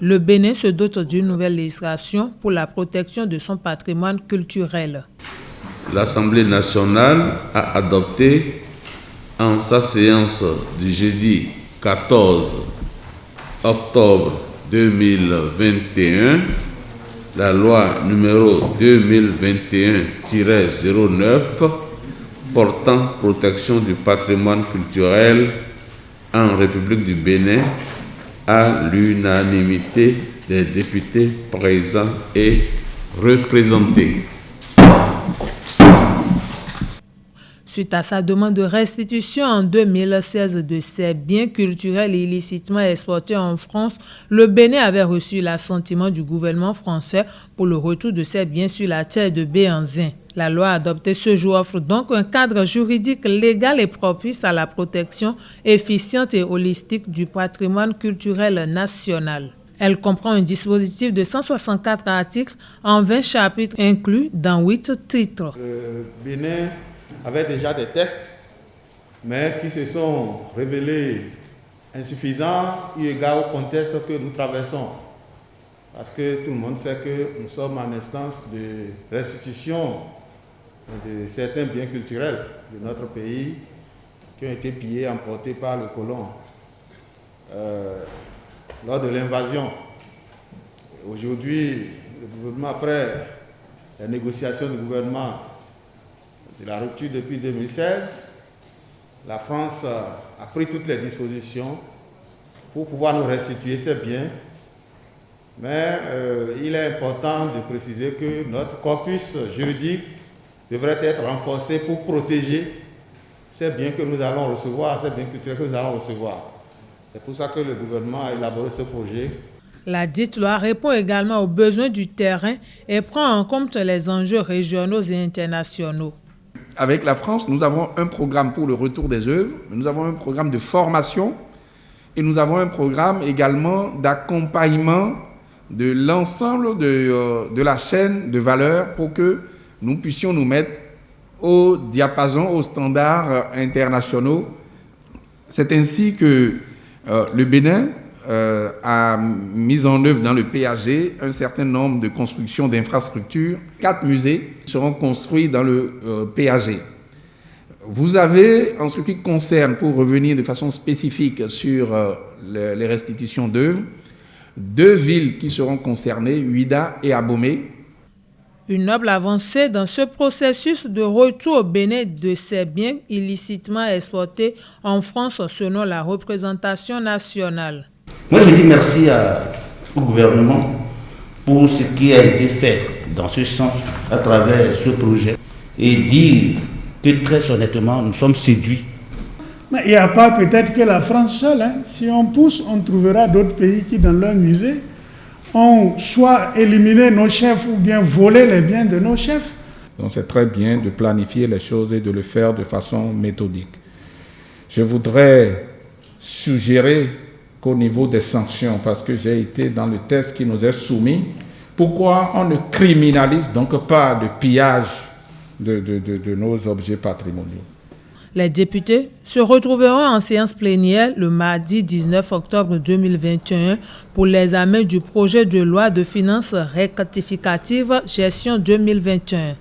Le Bénin se dote d'une nouvelle législation pour la protection de son patrimoine culturel. L'Assemblée nationale a adopté en sa séance du jeudi 14 octobre 2021 la loi numéro 2021-09 portant protection du patrimoine culturel en République du Bénin à l'unanimité des députés présents et représentés. Suite à sa demande de restitution en 2016 de ces biens culturels illicitement exportés en France, le Bénin avait reçu l'assentiment du gouvernement français pour le retour de ces biens sur la terre de Béhanzin. La loi adoptée ce jour offre donc un cadre juridique légal et propice à la protection efficiente et holistique du patrimoine culturel national. Elle comprend un dispositif de 164 articles en 20 chapitres inclus dans 8 titres. Le Bénin avait déjà des textes, mais qui se sont révélés insuffisants eu égard au contexte que nous traversons. Parce que tout le monde sait que nous sommes en instance de restitution de certains biens culturels de notre pays qui ont été pillés, emportés par le colon lors de l'invasion. Aujourd'hui, le gouvernement, après la négociation du gouvernement de la rupture depuis 2016, la France a pris toutes les dispositions pour pouvoir nous restituer ces biens. Mais il est important de préciser que notre corpus juridique devrait être renforcé pour protéger ces biens que nous allons recevoir, ces biens culturels que nous allons recevoir. C'est pour ça que le gouvernement a élaboré ce projet. La dite loi répond également aux besoins du terrain et prend en compte les enjeux régionaux et internationaux. Avec la France, nous avons un programme pour le retour des œuvres, nous avons un programme de formation et nous avons un programme également d'accompagnement de l'ensemble de la chaîne de valeur pour que nous puissions nous mettre au diapason, aux standards internationaux. C'est ainsi que le Bénin a mis en œuvre dans le PAG un certain nombre de constructions d'infrastructures. 4 musées seront construits dans le PAG. Vous avez, en ce qui concerne, pour revenir de façon spécifique sur les restitutions d'œuvres, 2 villes qui seront concernées, Ouida et Abomey. Une noble avancée dans ce processus de retour au Bénin de ces biens illicitement exportés en France selon la représentation nationale. Moi, je dis merci au gouvernement pour ce qui a été fait dans ce sens à travers ce projet et dire que très honnêtement, nous sommes séduits. Mais il n'y a pas peut-être que la France seule. Si on pousse, on trouvera d'autres pays qui, dans leur musée, ont soit éliminé nos chefs ou bien volé les biens de nos chefs. Donc c'est très bien de planifier les choses et de le faire de façon méthodique. Je voudrais suggérer qu'au niveau des sanctions, parce que j'ai été dans le texte qui nous est soumis, pourquoi on ne criminalise donc pas de pillage de nos objets patrimoniaux. Les députés se retrouveront en séance plénière le mardi 19 octobre 2021 pour l'examen du projet de loi de finances rectificative gestion 2021.